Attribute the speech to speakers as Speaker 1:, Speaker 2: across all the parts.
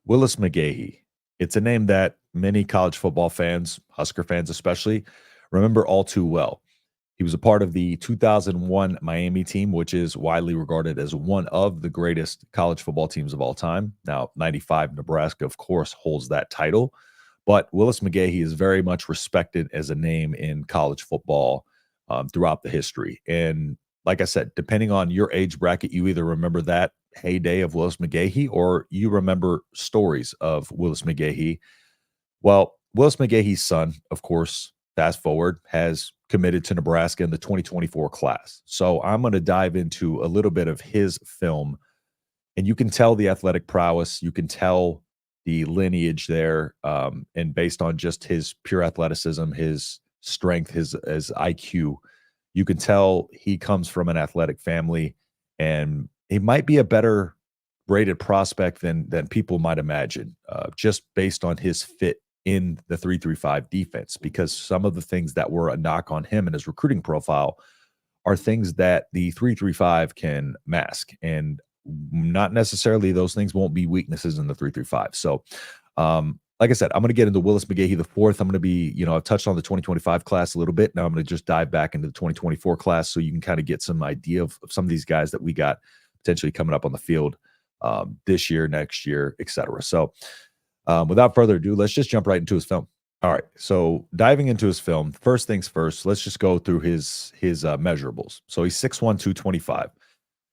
Speaker 1: Willis McGahee. It's a name that many college football fans, Husker fans especially, remember all too well. He was a part of the 2001 Miami team, which is widely regarded as one of the greatest college football teams of all time. Now, 95 Nebraska, of course, holds that title, but Willis McGahee is very much respected as a name in college football throughout the history. And like I said, depending on your age bracket, you either remember that heyday of Willis McGahee or you remember stories of Willis McGahee. Well, Willis McGahee's son, of course, fast forward, has committed to Nebraska in the 2024 class. So I'm going to dive into a little bit of his film, and you can tell the athletic prowess, you can tell the lineage there, and based on just his pure athleticism, his strength, his IQ, you can tell he comes from an athletic family, and he might be a better rated prospect than people might imagine, just based on his fit in the 3-3-5 defense, because some of the things that were a knock on him and his recruiting profile are things that the 3-3-5 can mask, and not necessarily those things won't be weaknesses in the 3-3-5. So, like I said, I'm going to get into Willis McGahee the fourth. I'm going to be, I've touched on the 2025 class a little bit. Now I'm going to just dive back into the 2024 class so you can kind of get some idea of some of these guys that we got potentially coming up on the field this year, next year, etc. So, without further ado, let's just jump right into his film. All right. So diving into his film, first things first, let's just go through his measurables. So he's 6'1", 225.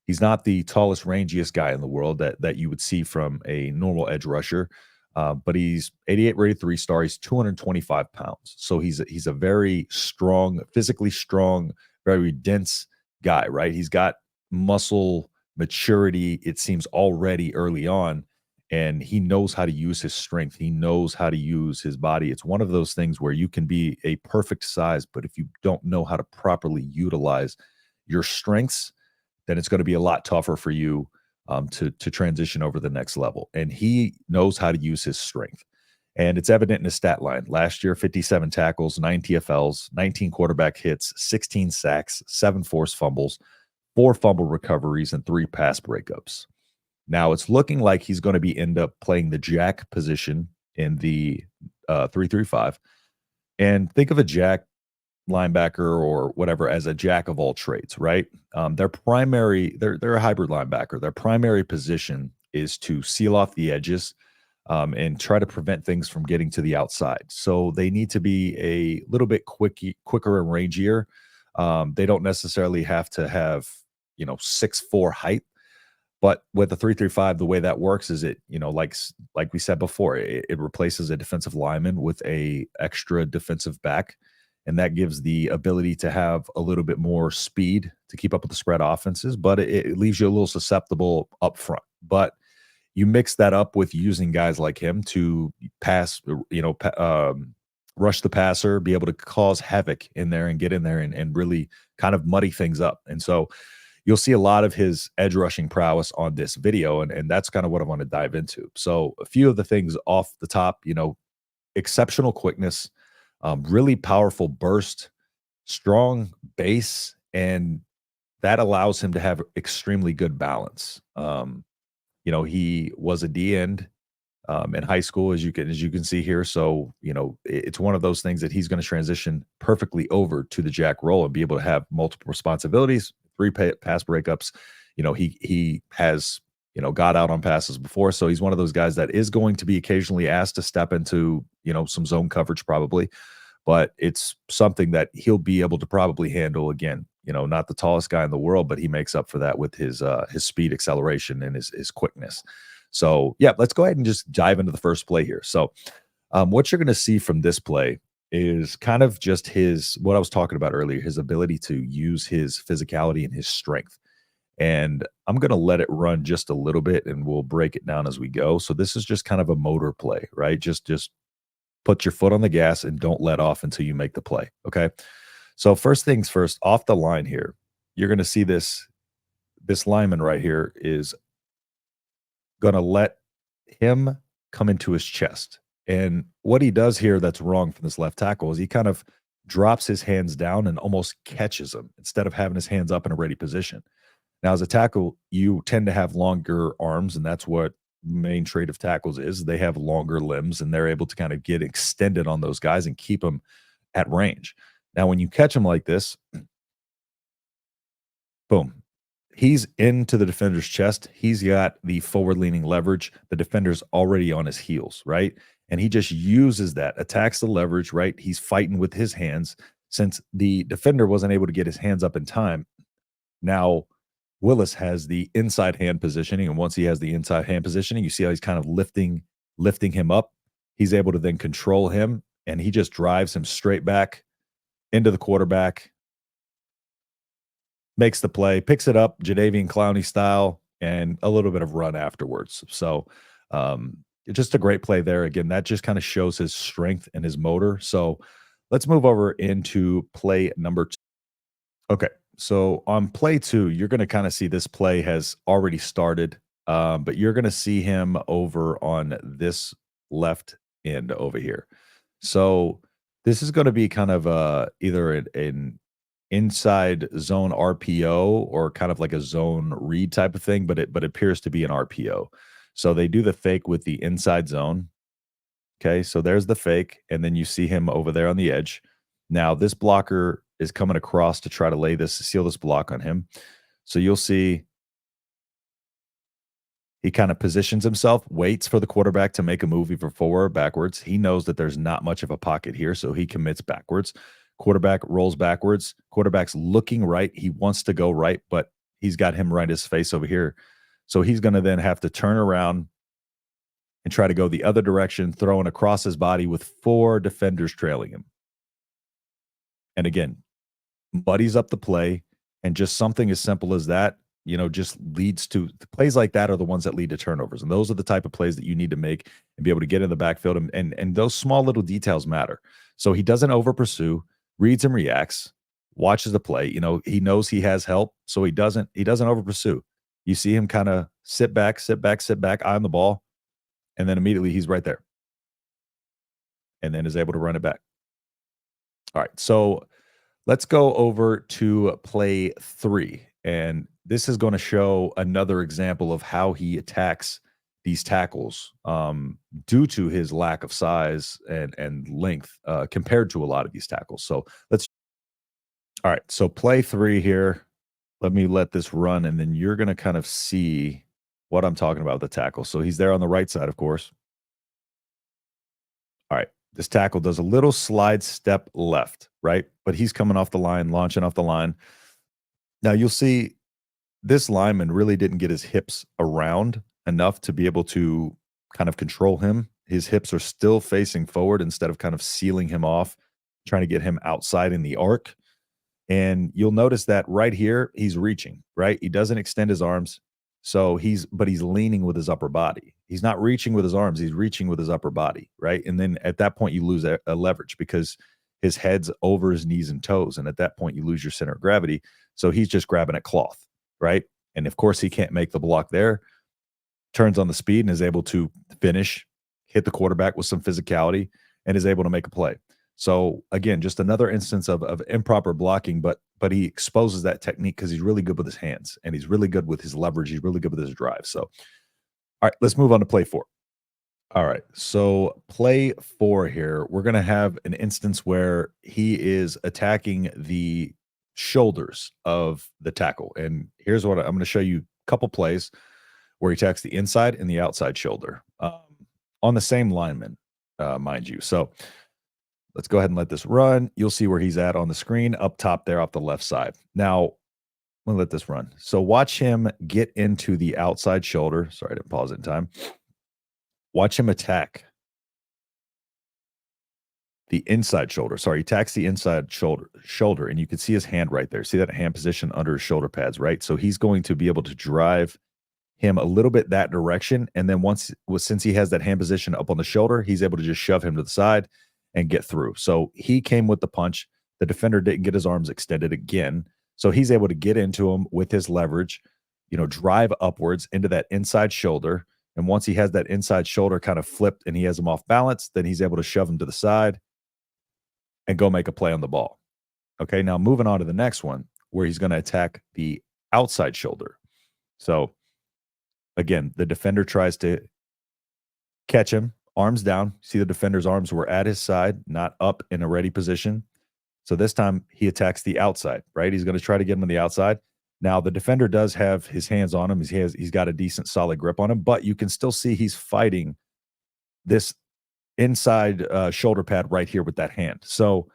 Speaker 1: He's not the tallest, rangiest guy in the world that you would see from a normal edge rusher, but he's 88 rated 3-star. He's 225 pounds. So he's a very strong, physically strong, very dense guy, right? He's got muscle maturity, it seems, already early on. And he knows how to use his strength. He knows how to use his body. It's one of those things where you can be a perfect size, but if you don't know how to properly utilize your strengths, then it's going to be a lot tougher for you to transition over the next level. And he knows how to use his strength. And it's evident in his stat line. Last year, 57 tackles, 9 TFLs, 19 quarterback hits, 16 sacks, 7 forced fumbles, 4 fumble recoveries, and 3 pass breakups. Now it's looking like he's going to end up playing the jack position in the 3-3-5. And think of a jack linebacker or whatever as a jack of all trades, right? They're a hybrid linebacker. Their primary position is to seal off the edges and try to prevent things from getting to the outside. So they need to be a little bit quicker and rangier. They don't necessarily have to have 6'4" height. But with the 3-3-5, the way that works is like we said before, it replaces a defensive lineman with a extra defensive back, and that gives the ability to have a little bit more speed to keep up with the spread offenses, but it leaves you a little susceptible up front. But you mix that up with using guys like him to pass, rush the passer, be able to cause havoc in there and get in there and really kind of muddy things up. And so you'll see a lot of his edge rushing prowess on this video, and that's kind of what I want to dive into. So a few of the things off the top, exceptional quickness, really powerful burst, strong base, and that allows him to have extremely good balance. He was a D end in high school, as you can see here. So, it's one of those things that he's going to transition perfectly over to the jack role and be able to have multiple responsibilities, 3 pass breakups. He has, got out on passes before. So he's one of those guys that is going to be occasionally asked to step into, some zone coverage probably, but it's something that he'll be able to probably handle. Again, not the tallest guy in the world, but he makes up for that with his speed, acceleration, and his quickness. So yeah, let's go ahead and just dive into the first play here. So what you're going to see from this play is kind of just what I was talking about earlier, his ability to use his physicality and his strength. And I'm going to let it run just a little bit and we'll break it down as we go. So this is just kind of a motor play, right? Just put your foot on the gas and don't let off until you make the play. Okay. So first things first, off the line here, you're going to see this lineman right here is going to let him come into his chest. And what he does here that's wrong from this left tackle is he kind of drops his hands down and almost catches him instead of having his hands up in a ready position. Now, as a tackle, you tend to have longer arms, and that's what main trait of tackles is they have longer limbs and they're able to kind of get extended on those guys and keep them at range. Now, when you catch him like this, boom, he's into the defender's chest. He's got the forward leaning leverage. The defender's already on his heels, right? And he just uses that, attacks the leverage, right? He's fighting with his hands. Since the defender wasn't able to get his hands up in time, now Willis has the inside hand positioning. And once he has the inside hand positioning, you see how he's kind of lifting him up. He's able to then control him, and he just drives him straight back into the quarterback, makes the play, picks it up, Jadeveon Clowney style, and a little bit of run afterwards. So, it's just a great play there. Again, that just kind of shows his strength and his motor. So, let's move over into play number two. Okay. So, on play two, you're going to kind of see this play has already started, but you're going to see him over on this left end over here. So, this is going to be kind of either an inside zone RPO or kind of like a zone read type of thing, but it appears to be an RPO. So they do the fake with the inside zone. Okay, so there's the fake, and then you see him over there on the edge. Now this blocker is coming across to try to seal this block on him. So you'll see he kind of positions himself, waits for the quarterback to make a move either forward or backwards. He knows that there's not much of a pocket here, so he commits backwards. Quarterback rolls backwards. Quarterback's looking right. He wants to go right, but he's got him right in his face over here. So he's going to then have to turn around and try to go the other direction, throwing across his body with 4 defenders trailing him. And again, muddies up the play, and just something as simple as that, just leads to plays like that are the ones that lead to turnovers. And those are the type of plays that you need to make and be able to get in the backfield. And those small little details matter. So he doesn't over pursue, reads and reacts, watches the play. He knows he has help, so he doesn't over pursue. You see him kind of sit back, eye on the ball, and then immediately he's right there. And then is able to run it back. All right. So let's go over to play 3. And this is going to show another example of how he attacks these tackles due to his lack of size and length compared to a lot of these tackles. So all right. So play 3 here. Let me let this run, and then you're going to kind of see what I'm talking about with the tackle. So he's there on the right side, of course. All right. This tackle does a little slide step left, right? But he's coming off the line, launching off the line. Now you'll see this lineman really didn't get his hips around enough to be able to kind of control him. His hips are still facing forward instead of kind of sealing him off, trying to get him outside in the arc. And you'll notice that right here, he's reaching, right? He doesn't extend his arms. So he's leaning with his upper body. He's not reaching with his arms. He's reaching with his upper body, right? And then at that point, you lose a leverage because his head's over his knees and toes. And at that point, you lose your center of gravity. So he's just grabbing at cloth, right? And of course, he can't make the block there. Turns on the speed and is able to finish, hit the quarterback with some physicality, and is able to make a play. So again, just another instance of improper blocking, but he exposes that technique because he's really good with his hands and he's really good with his leverage. He's really good with his drive. So, all right, let's move on to play 4. All right, so play 4 here, we're going to have an instance where he is attacking the shoulders of the tackle. And here's what I'm going to show you a couple plays where he attacks the inside and the outside shoulder on the same lineman, mind you. So let's go ahead and let this run. You'll see where he's at on the screen up top there off the left side. Now, I'm going to let this run. So watch him get into the outside shoulder. Sorry, I didn't pause it in time. Watch him attack the inside shoulder. Sorry, he attacks the inside shoulder, and you can see his hand right there. See that hand position under his shoulder pads, right? So he's going to be able to drive him a little bit that direction. And then since he has that hand position up on the shoulder, he's able to just shove him to the side and get through. So he came with the punch. The defender didn't get his arms extended again. So he's able to get into him with his leverage, drive upwards into that inside shoulder. And once he has that inside shoulder kind of flipped and he has him off balance, then he's able to shove him to the side and go make a play on the ball. Okay, now moving on to the next one where he's going to attack the outside shoulder. So again, the defender tries to catch him, arms down. See the defender's arms were at his side, not up in a ready position. So this time he attacks the outside, right? He's going to try to get him on the outside. Now the defender does have his hands on him. He's got a decent solid grip on him, but you can still see he's fighting this inside shoulder pad right here with that hand. So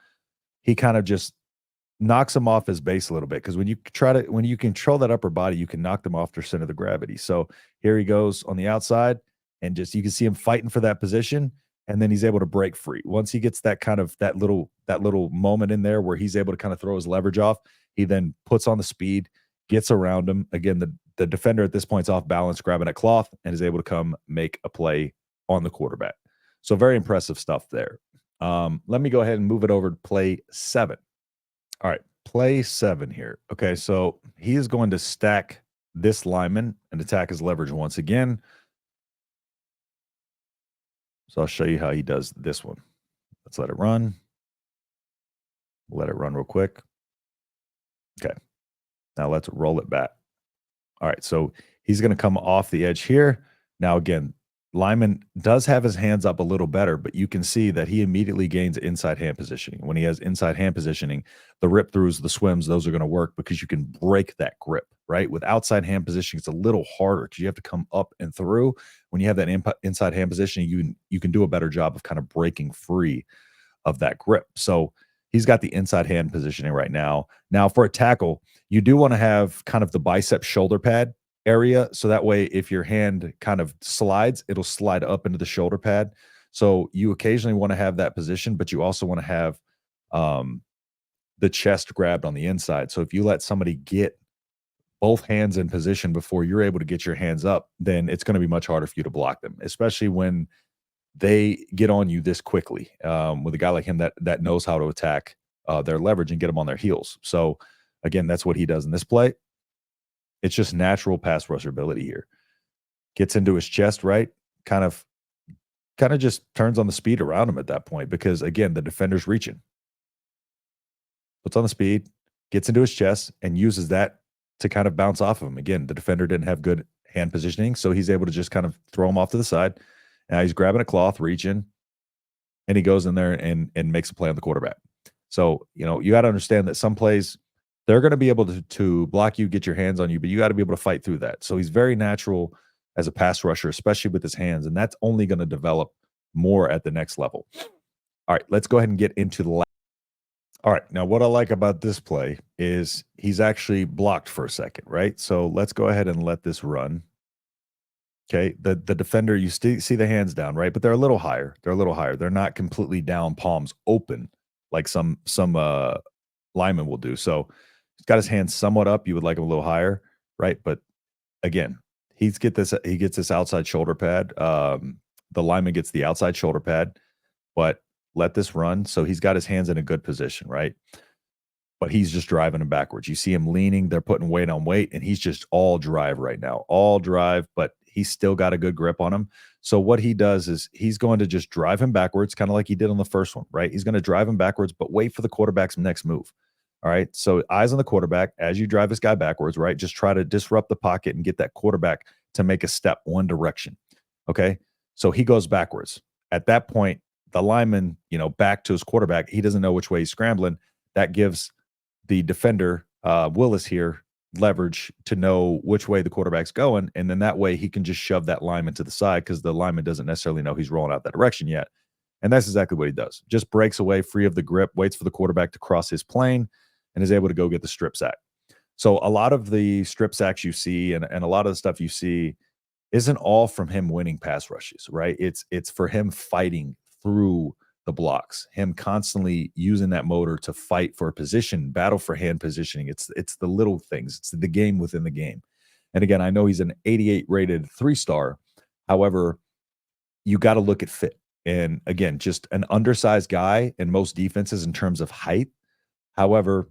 Speaker 1: he kind of just knocks him off his base a little bit, because when you control that upper body, you can knock them off their center of the gravity. So here he goes on the outside, and just you can see him fighting for that position, and then he's able to break free. Once he gets that kind of that little moment in there where he's able to kind of throw his leverage off, he then puts on the speed, gets around him. Again, the defender at this point is off balance, grabbing at cloth, and is able to come make a play on the quarterback. So very impressive stuff there. Let me go ahead and move it over to play 7. All right, play 7 here. Okay, so he is going to stack this lineman and attack his leverage once again. So I'll show you how he does this one. Let's let it run. We'll let it run real quick. Okay, now let's roll it back. All right, so he's going to come off the edge here. Now, again, Lyman does have his hands up a little better, but you can see that he immediately gains inside hand positioning. When he has inside hand positioning, the rip throughs, the swims, those are going to work because you can break that grip, right? With outside hand positioning, it's a little harder because you have to come up and through. When you have that inside hand positioning, you can do a better job of kind of breaking free of that grip. So he's got the inside hand positioning right now. Now, for a tackle, you do want to have kind of the bicep shoulder pad area, so that way if your hand kind of slides, it'll slide up into the shoulder pad. So you occasionally want to have that position, but you also want to have the chest grabbed on the inside. So if you let somebody get both hands in position before you're able to get your hands up, then it's going to be much harder for you to block them, especially when they get on you this quickly. With a guy like him that knows how to attack their leverage and get them on their heels. So again, that's what he does in this play. It's just natural pass rusher ability here. Gets into his chest, right? Kind of just turns on the speed around him at that point, because again, the defender's reaching. Puts on the speed, gets into his chest, and uses that to kind of bounce off of him. Again, the defender didn't have good hand positioning, so he's able to just kind of throw him off to the side. Now he's grabbing a cloth, reaching, and he goes in there and makes a play on the quarterback. So, you got to understand that some plays, they're going to be able to block you, get your hands on you, but you got to be able to fight through that. So he's very natural as a pass rusher, especially with his hands, and that's only going to develop more at the next level. All right, let's go ahead and get into the last. All right, now what I like about this play is he's actually blocked for a second, right? So let's go ahead and let this run. Okay, the defender, you see the hands down, right? But they're a little higher. They're not completely down, palms open like some linemen will do. So he's got his hands somewhat up. You would like him a little higher, right? But again, he gets this outside shoulder pad. The lineman gets the outside shoulder pad, but let this run. So he's got his hands in a good position, right? But he's just driving him backwards. You see him leaning. They're putting weight on weight, and he's just all drive right now. All drive, but he's still got a good grip on him. So what he does is he's going to just drive him backwards, kind of like he did on the first one, right? He's going to drive him backwards, but wait for the quarterback's next move. All right. So eyes on the quarterback as you drive this guy backwards, right? Just try to disrupt the pocket and get that quarterback to make a step one direction. Okay. So he goes backwards. At that point, the lineman, back to his quarterback, he doesn't know which way he's scrambling. That gives the defender, Willis here, leverage to know which way the quarterback's going. And then that way he can just shove that lineman to the side, because the lineman doesn't necessarily know he's rolling out that direction yet. And that's exactly what he does. Just breaks away free of the grip, waits for the quarterback to cross his plane, and is able to go get the strip sack. So a lot of the strip sacks you see and a lot of the stuff you see isn't all from him winning pass rushes, right? It's for him fighting through the blocks, him constantly using that motor to fight for a position, battle for hand positioning. It's the little things. It's the game within the game. And again, I know he's an 88 rated 3-star. However, you got to look at fit. And again, just an undersized guy in most defenses in terms of height. However,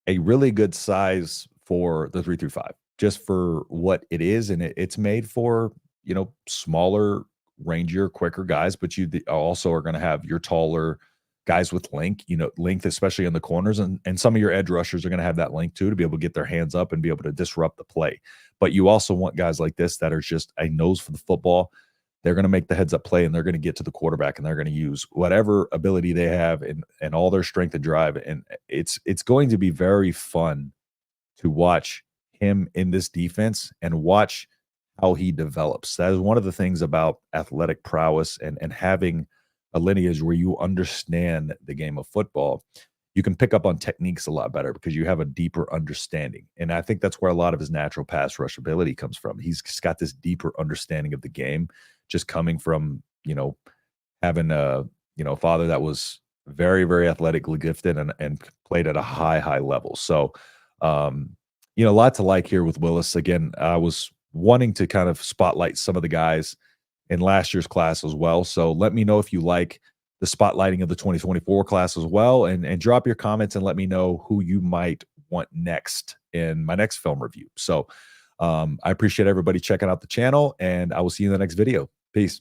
Speaker 1: a really good size for the 3-5, just for what it is. And it's made for, smaller, rangier, quicker guys, but you also are going to have your taller guys with length, especially in the corners. And some of your edge rushers are going to have that length too, to be able to get their hands up and be able to disrupt the play. But you also want guys like this that are just a nose for the football. they're going to make the heads up play and they're going to get to the quarterback and they're going to use whatever ability they have and all their strength and drive. And it's going to be very fun to watch him in this defense and watch how he develops. That is one of the things about athletic prowess and having a lineage where you understand the game of football. You can pick up on techniques a lot better because you have a deeper understanding. And I think that's where a lot of his natural pass rush ability comes from. He's just got this deeper understanding of the game, just coming from, having a, father that was very, very athletically gifted and played at a high, high level. So, a lot to like here with Willis. Again, I was wanting to kind of spotlight some of the guys in last year's class as well. So let me know if you like the spotlighting of the 2024 class as well, and drop your comments and let me know who you might want next in my next film review. So I appreciate everybody checking out the channel, and I will see you in the next video. Peace.